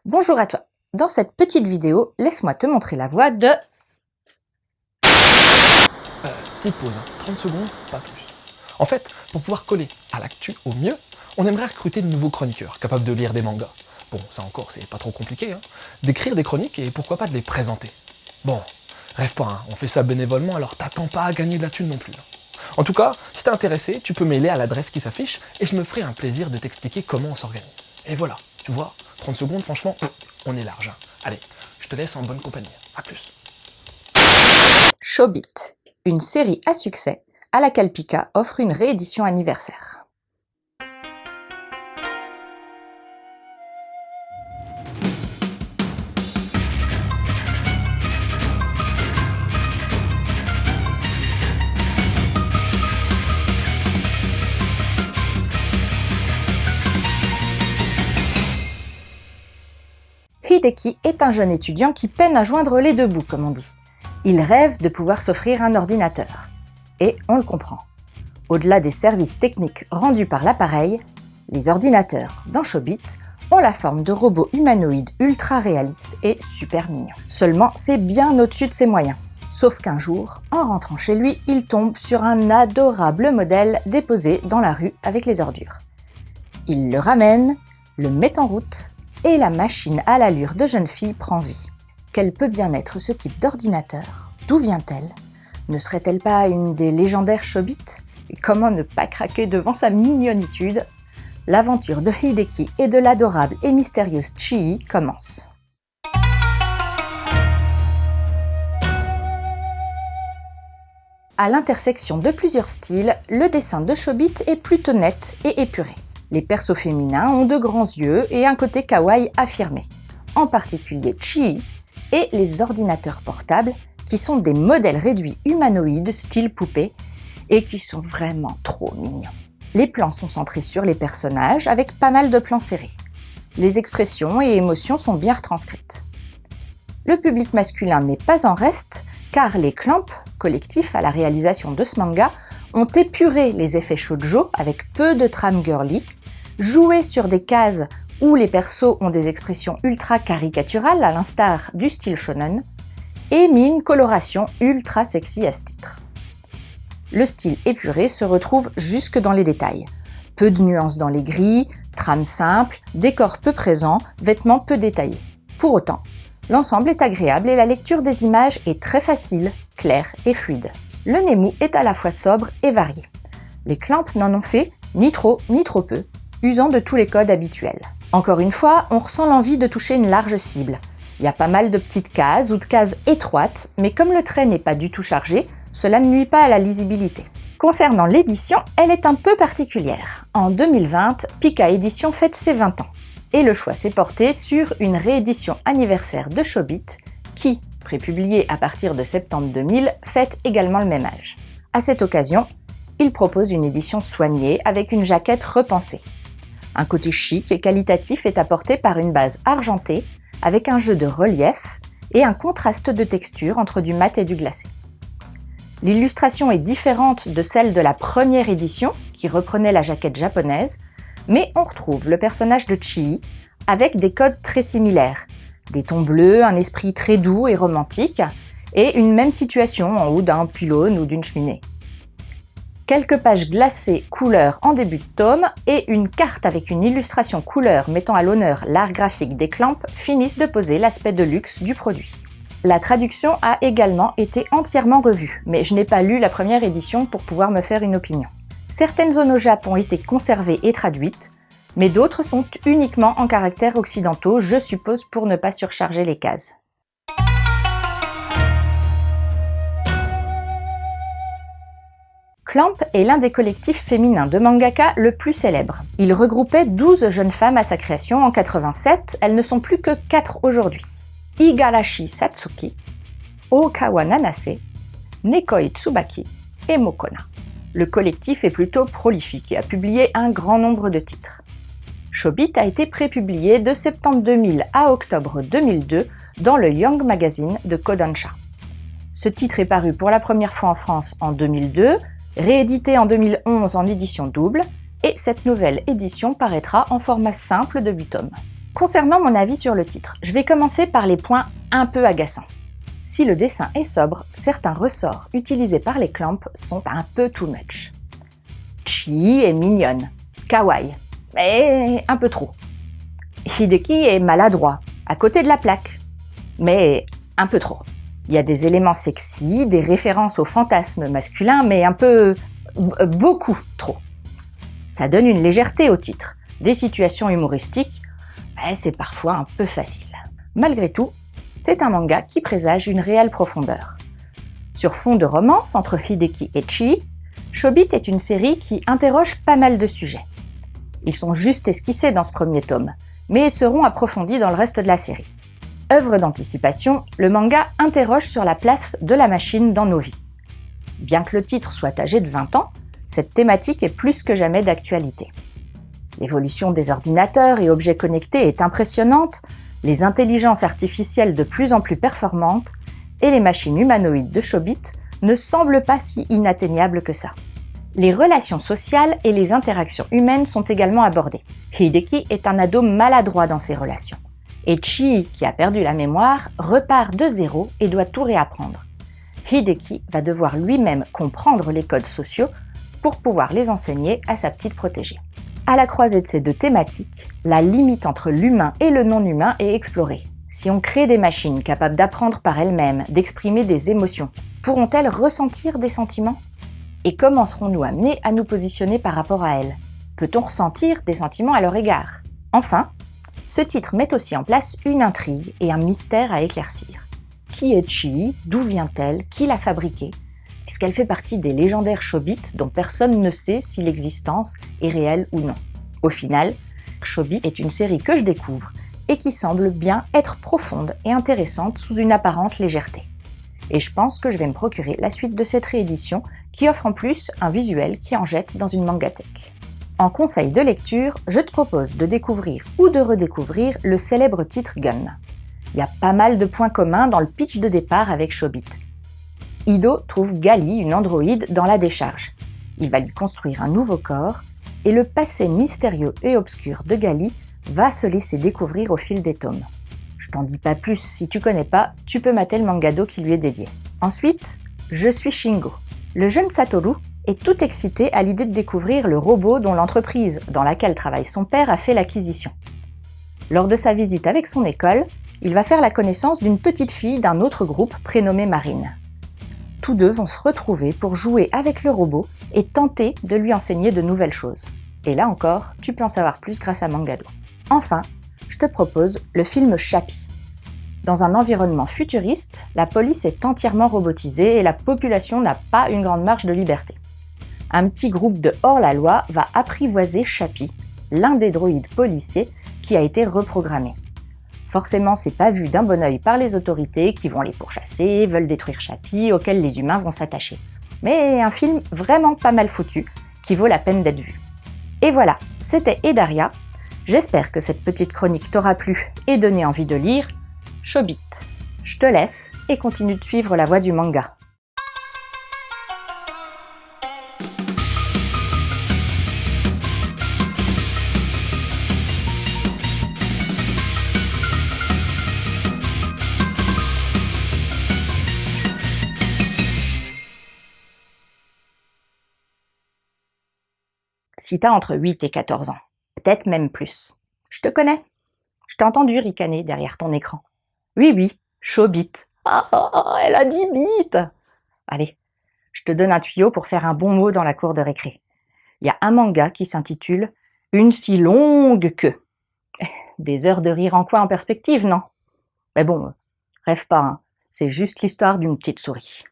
Bonjour à toi. Dans cette petite vidéo, laisse-moi te montrer la voix de... Petite pause, 30 secondes, pas plus. En fait, pour pouvoir coller à l'actu au mieux, on aimerait recruter de nouveaux chroniqueurs capables de lire des mangas. Bon, ça encore, c'est pas trop compliqué, d'écrire des chroniques et pourquoi pas de les présenter. Bon, rêve pas, on fait ça bénévolement, alors t'attends pas à gagner de la thune non plus. En tout cas, si t'es intéressé, tu peux mailer à l'adresse qui s'affiche et je me ferai un plaisir de t'expliquer comment on s'organise. Et voilà, tu vois, 30 secondes, franchement, on est large. Allez, je te laisse en bonne compagnie. À plus. Chobit, une série à succès à laquelle Pika offre une réédition anniversaire. Hideki est un jeune étudiant qui peine à joindre les deux bouts, comme on dit. Il rêve de pouvoir s'offrir un ordinateur. Et on le comprend. Au-delà des services techniques rendus par l'appareil, les ordinateurs dans Chobit ont la forme de robots humanoïdes ultra réalistes et super mignons. Seulement, c'est bien au-dessus de ses moyens. Sauf qu'un jour, en rentrant chez lui, il tombe sur un adorable modèle déposé dans la rue avec les ordures. Il le ramène, le met en route, et la machine à l'allure de jeune fille prend vie. Quel peut bien être ce type d'ordinateur? D'où vient-elle? Ne serait-elle pas une des légendaires Chobit? Et comment ne pas craquer devant sa mignonitude? L'aventure de Hideki et de l'adorable et mystérieuse Chii commence. À l'intersection de plusieurs styles, le dessin de Chobit est plutôt net et épuré. Les persos féminins ont de grands yeux et un côté kawaii affirmé, en particulier Chii et les ordinateurs portables qui sont des modèles réduits humanoïdes style poupée et qui sont vraiment trop mignons. Les plans sont centrés sur les personnages avec pas mal de plans serrés. Les expressions et émotions sont bien retranscrites. Le public masculin n'est pas en reste car les Clamp, collectifs à la réalisation de ce manga, ont épuré les effets shoujo avec peu de trame girly, joué sur des cases où les persos ont des expressions ultra caricaturales à l'instar du style shonen, et mis une coloration ultra sexy à ce titre. Le style épuré se retrouve jusque dans les détails. Peu de nuances dans les gris, trame simple, décor peu présent, vêtements peu détaillés. Pour autant, l'ensemble est agréable et la lecture des images est très facile, claire et fluide. Le Nemu est à la fois sobre et varié. Les Clamp n'en ont fait ni trop peu, usant de tous les codes habituels. Encore une fois, on ressent l'envie de toucher une large cible. Il y a pas mal de petites cases ou de cases étroites, mais comme le trait n'est pas du tout chargé, cela ne nuit pas à la lisibilité. Concernant l'édition, elle est un peu particulière. En 2020, Pika Édition fête ses 20 ans, et le choix s'est porté sur une réédition anniversaire de Chobit, qui, prépubliée à partir de septembre 2000, fête également le même âge. À cette occasion, il propose une édition soignée avec une jaquette repensée. Un côté chic et qualitatif est apporté par une base argentée, avec un jeu de relief et un contraste de texture entre du mat et du glacé. L'illustration est différente de celle de la première édition, qui reprenait la jaquette japonaise, mais on retrouve le personnage de Chii avec des codes très similaires, des tons bleus, un esprit très doux et romantique, et une même situation en haut d'un pylône ou d'une cheminée. Quelques pages glacées couleur en début de tome et une carte avec une illustration couleur mettant à l'honneur l'art graphique des Clamp finissent de poser l'aspect de luxe du produit. La traduction a également été entièrement revue, mais je n'ai pas lu la première édition pour pouvoir me faire une opinion. Certaines zones au Japon ont été conservées et traduites, mais d'autres sont uniquement en caractères occidentaux, je suppose pour ne pas surcharger les cases. Clamp est l'un des collectifs féminins de mangaka le plus célèbre. Il regroupait 12 jeunes femmes à sa création en 87, elles ne sont plus que 4 aujourd'hui. Igarashi Satsuki, Okawa Nanase, Nekoi Tsubaki et Mokona. Le collectif est plutôt prolifique et a publié un grand nombre de titres. Chobit a été prépublié de septembre 2000 à octobre 2002 dans le Young Magazine de Kodansha. Ce titre est paru pour la première fois en France en 2002, réédité en 2011 en édition double, et cette nouvelle édition paraîtra en format simple de 8 tomes. Concernant mon avis sur le titre, je vais commencer par les points un peu agaçants. Si le dessin est sobre, certains ressorts utilisés par les clamps sont un peu too much. Chi est mignonne, kawaii, mais un peu trop. Hideki est maladroit, à côté de la plaque, mais un peu trop. Il y a des éléments sexy, des références au fantasme masculin, mais beaucoup trop. Ça donne une légèreté au titre, des situations humoristiques, mais c'est parfois un peu facile. Malgré tout, c'est un manga qui présage une réelle profondeur. Sur fond de romance entre Hideki et Chii, Chobit est une série qui interroge pas mal de sujets. Ils sont juste esquissés dans ce premier tome, mais seront approfondis dans le reste de la série. Œuvre d'anticipation, le manga interroge sur la place de la machine dans nos vies. Bien que le titre soit âgé de 20 ans, cette thématique est plus que jamais d'actualité. L'évolution des ordinateurs et objets connectés est impressionnante, les intelligences artificielles de plus en plus performantes et les machines humanoïdes de Chobit ne semblent pas si inatteignables que ça. Les relations sociales et les interactions humaines sont également abordées. Hideki est un ado maladroit dans ses relations. Et Chii, qui a perdu la mémoire, repart de zéro et doit tout réapprendre. Hideki va devoir lui-même comprendre les codes sociaux pour pouvoir les enseigner à sa petite protégée. À la croisée de ces deux thématiques, la limite entre l'humain et le non-humain est explorée. Si on crée des machines capables d'apprendre par elles-mêmes, d'exprimer des émotions, pourront-elles ressentir des sentiments ? Et comment serons-nous amenés à nous positionner par rapport à elles ? Peut-on ressentir des sentiments à leur égard ? Enfin, ce titre met aussi en place une intrigue et un mystère à éclaircir. Qui est Chii ? D'où vient-elle ? Qui l'a fabriquée ? Est-ce qu'elle fait partie des légendaires Chobit dont personne ne sait si l'existence est réelle ou non ? Au final, Chobit est une série que je découvre et qui semble bien être profonde et intéressante sous une apparente légèreté. Et je pense que je vais me procurer la suite de cette réédition qui offre en plus un visuel qui en jette dans une mangathèque. En conseil de lecture, je te propose de découvrir ou de redécouvrir le célèbre titre Gun. Il y a pas mal de points communs dans le pitch de départ avec Chobit. Ido trouve Gali, une androïde, dans la décharge. Il va lui construire un nouveau corps et le passé mystérieux et obscur de Gali va se laisser découvrir au fil des tomes. Je t'en dis pas plus, si tu connais pas, tu peux mater le mangado qui lui est dédié. Ensuite, je suis Shingo. Le jeune Satoru est tout excité à l'idée de découvrir le robot dont l'entreprise dans laquelle travaille son père a fait l'acquisition. Lors de sa visite avec son école, il va faire la connaissance d'une petite fille d'un autre groupe prénommé Marine. Tous deux vont se retrouver pour jouer avec le robot et tenter de lui enseigner de nouvelles choses. Et là encore, tu peux en savoir plus grâce à Mangado. Enfin, je te propose le film Chappie. Dans un environnement futuriste, la police est entièrement robotisée et la population n'a pas une grande marge de liberté. Un petit groupe de hors-la-loi va apprivoiser Chappie, l'un des droïdes policiers qui a été reprogrammé. Forcément, c'est pas vu d'un bon œil par les autorités qui vont les pourchasser, veulent détruire Chappie, auquel les humains vont s'attacher. Mais un film vraiment pas mal foutu, qui vaut la peine d'être vu. Et voilà, c'était Edaria. J'espère que cette petite chronique t'aura plu et donné envie de lire Chobit. Je te laisse et continue de suivre la voie du manga. Si t'as entre 8 et 14 ans, peut-être même plus. Je te connais. Je t'ai entendu ricaner derrière ton écran. Oui, Chobit. Elle a dit bite. Allez, je te donne un tuyau pour faire un bon mot dans la cour de récré. Il y a un manga qui s'intitule « Une si longue queue ». Des heures de rire en coin en perspective, non ? Mais bon, rêve pas, hein. C'est juste l'histoire d'une petite souris.